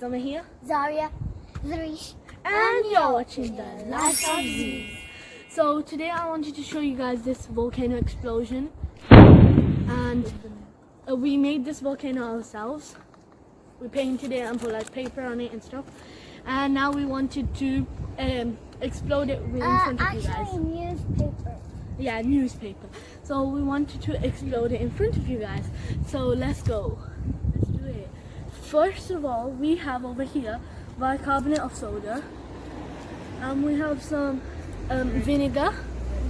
I'm here, Zaria, Zarish, and you're watching the Life of Zzzz. So today I wanted to show you guys this volcano explosion, and we made this volcano ourselves. We painted it and put like paper on it and stuff, and now we wanted to explode it in front of you guys. Actually, newspaper. Yeah, newspaper. So we wanted to explode it in front of you guys. So let's go. Let's do it. First of all, we have over here bicarbonate of soda, and we have some vinegar,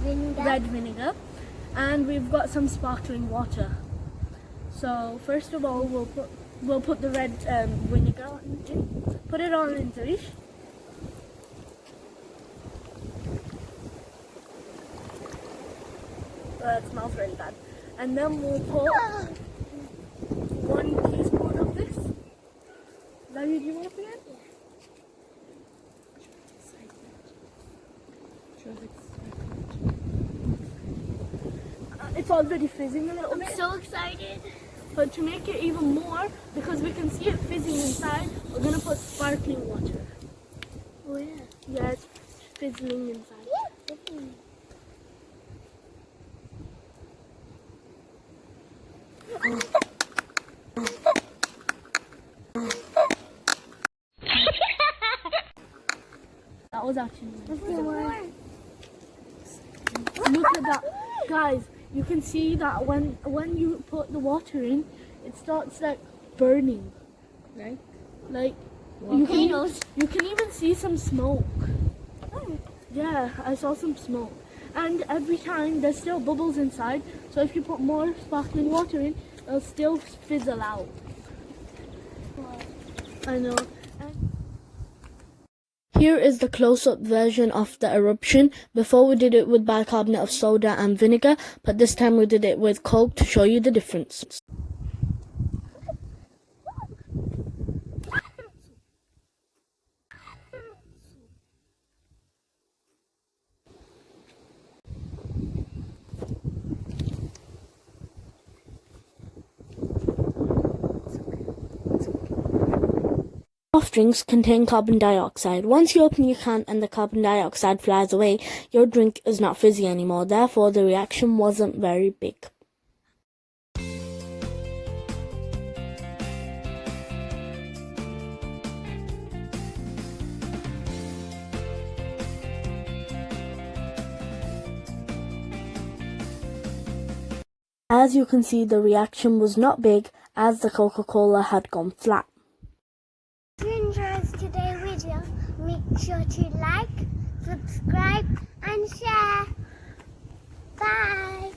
red vinegar, and we've got some sparkling water. So first of all, we'll put the red vinegar in. Put it all in, Zarish. It smells really bad. And then we'll put 1 teaspoon of this. Larry, do you want to put it? It's already fizzing a little bit. I'm so excited. But to make it even more, because we can see it fizzing inside, we're going to put sparkling water. Where? Yeah, it's fizzling inside. Yeah. That was actually More. Look at that, guys. You can see that when you put the water in, it starts like burning, right? Like you can even see some smoke. Oh. Yeah, I saw some smoke. And every time there's still bubbles inside, so if you put more sparkling water in, it'll still fizzle out. I know. Here is the close-up version of the eruption. Before we did it with bicarbonate of soda and vinegar, but this time we did it with Coke to show you the difference. Soft drinks contain carbon dioxide. Once you open your can and the carbon dioxide flies away, your drink is not fizzy anymore. Therefore, the reaction wasn't very big. As you can see, the reaction was not big as the Coca-Cola had gone flat. If you enjoyed today's video, make sure to like, subscribe, and share. Bye.